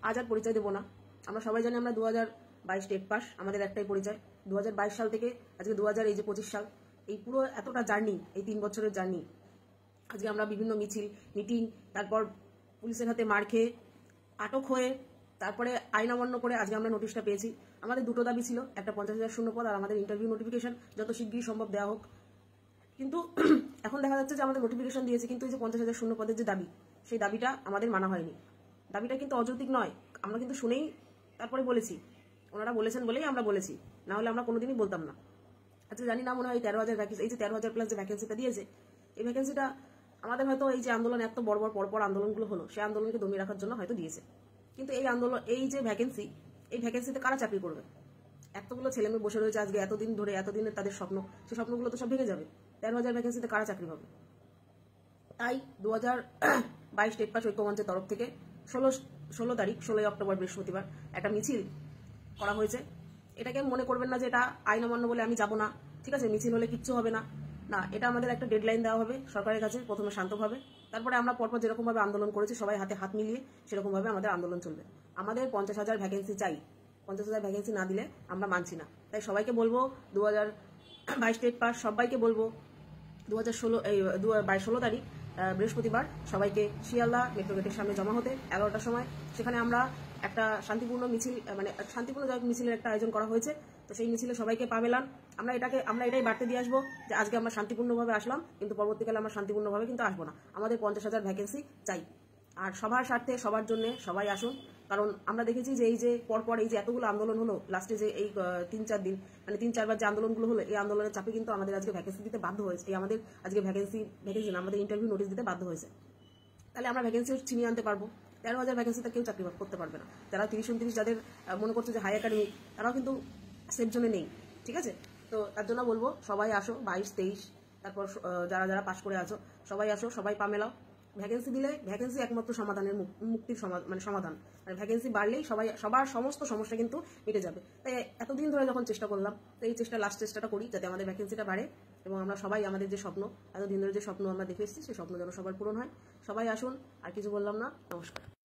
আজ আর পরিচয় দেবো না। আমরা সবাই জানি আমরা 2022 টেট পাস, আমাদের একটাই পরিচয়। 2022 সাল থেকে আজকে 2025 সাল, এই পুরো এতটা জার্নি, এই 3 বছরের জার্নি, আজকে আমরা বিভিন্ন মিছিল, মিটিং, তারপর পুলিশের হাতে মার খেয়ে, আটক হয়ে, তারপরে আইন অমান্য করে আজকে আমরা নোটিশটা পেয়েছি। আমাদের দুটো দাবি ছিল, একটা 50,000 শূন্যপদ আর আমাদের ইন্টারভিউ নোটিফিকেশন যত শীঘ্রই সম্ভব দেওয়া হোক। কিন্তু এখন দেখা যাচ্ছে যে আমাদের নোটিফিকেশন দিয়েছে, কিন্তু এই যে 50,000 শূন্যপদের যে দাবি, সেই দাবিটা আমাদের মানা হয়নি। দাবিটা কিন্তু অযৌক্তিক নয়, আমরা কিন্তু শুনেই তারপরে বলেছি, ওনারা বলেছেন বলেই আমরা বলেছি, না হলে আমরা কোনোদিনই বলতাম না। আজকে জানি না, মনে হয় 13,000 ভ্যাকেন্সি, এই যে 13,000 প্লাস যে ভ্যাকেন্সিটা দিয়েছে, এই ভ্যাকেন্সিটা আমাদের হয়তো এই যে আন্দোলন, এত বড় বড় পরপর আন্দোলনগুলো হলো, সেই আন্দোলনকে দমিয়ে রাখার জন্য হয়তো দিয়েছে। কিন্তু এই আন্দোলন, এই যে ভ্যাকেন্সি, এই ভ্যাকেন্সিতে কারা চাকরি করবে? এতগুলো ছেলেমেয়ে বসে রয়েছে আজকে, এতদিন ধরে, এতদিনের তাদের স্বপ্ন, সেই স্বপ্নগুলো তো সব ভেঙে যাবে। 13,000 ভ্যাকেন্সিতে কারা চাকরি পাবে? তাই 2022 টেট পাস ঐক্যমঞ্চের তরফ থেকে 16 তারিখ 16 অক্টোবর বৃহস্পতিবার একটা মিছিল করা হয়েছে। এটাকে মনে করবেন না যে এটা আইন অমান্য বলে আমি যাব না, ঠিক আছে, মিছিল হলে কিচ্ছু হবে না, না, এটা আমাদের একটা ডেডলাইন দেওয়া হবে সরকারের কাছে, প্রথমে শান্তভাবে, তারপরে আমরা পরপর যেরকমভাবে আন্দোলন করেছি সবাই হাতে হাত মিলিয়ে সেরকমভাবে আমাদের আন্দোলন চলবে। আমাদের 50,000 ভ্যাকেন্সি চাই, 50,000 ভ্যাকেন্সি না দিলে আমরা মানছি না। তাই সবাইকে বলবো, 2022 টেট পাস সবাইকে বলবো, 16 তারিখ বৃহস্পতিবার সবাইকে শিয়ালদা মেট্রো গেটের সামনে জমা হতে 11টার সময়। সেখানে আমরা একটা শান্তিপূর্ণ মিছিল, মানে শান্তিপূর্ণ মিছিলের একটা আয়োজন করা হয়েছে। তো সেই মিছিলে সবাইকে পা মেলান। আমরা এটাই বাড়তে দিয়ে আসবো যে আজকে আমরা শান্তিপূর্ণভাবে আসলাম, কিন্তু পরবর্তীকালে আমরা শান্তিপূর্ণভাবে কিন্তু আসবো না। আমাদের 50,000 ভ্যাকেন্সি চাই। আর সবার স্বার্থে, সবার জন্য সবাই আসুন। কারণ আমরা দেখেছি যে এই যে পরপর এই যে এতগুলো আন্দোলন হলো, লাস্টে যে এই 3-4 দিন, মানে 3-4 বার যে আন্দোলনগুলো হলো, এই আন্দোলনের চাপে কিন্তু আমাদের আজকে ভ্যাকেন্সি দিতে বাধ্য হয়েছে। এই আমাদের আজকে ভ্যাকেন্সি না, আমাদের ইন্টারভিউ নোটিশ দিতে বাধ্য হয়েছে। তাহলে আমরা ভ্যাকেন্সি ছিনিয়ে আনতে পারবো। 13,000 ভ্যাকেন্সিতে কেউ চাকরি করতে পারবে না। যারা 30-29 যাদের মনে করছে যে হাই একাডেমিক, তারাও কিন্তু সেফ জোনে নেই, ঠিক আছে। তো তার জন্য বলবো সবাই আসো, 22-23, তারপর যারা যারা পাশ করে আছো সবাই আসো, সবাই পা মেলাও। ভ্যাকেন্সি দিলে, ভ্যাকেন্সি একমাত্র সমাধানের মুক্তির সমাধান। মানে ভ্যাকেন্সি বাড়লেই সবার সমস্ত সমস্যা কিন্তু মিটে যাবে। তাই এতদিন ধরে যখন চেষ্টা করলাম, তো এই লাস্ট চেষ্টাটা করি যাতে আমাদের ভ্যাকেন্সিটা বাড়ে এবং আমরা সবাই আমাদের যে স্বপ্ন, এতদিন ধরে যে স্বপ্ন আমরা দেখে এসেছি, সেই স্বপ্ন যেন সবার পূরণ হয়। সবাই আসুন, আর কিছু বললাম না, নমস্কার।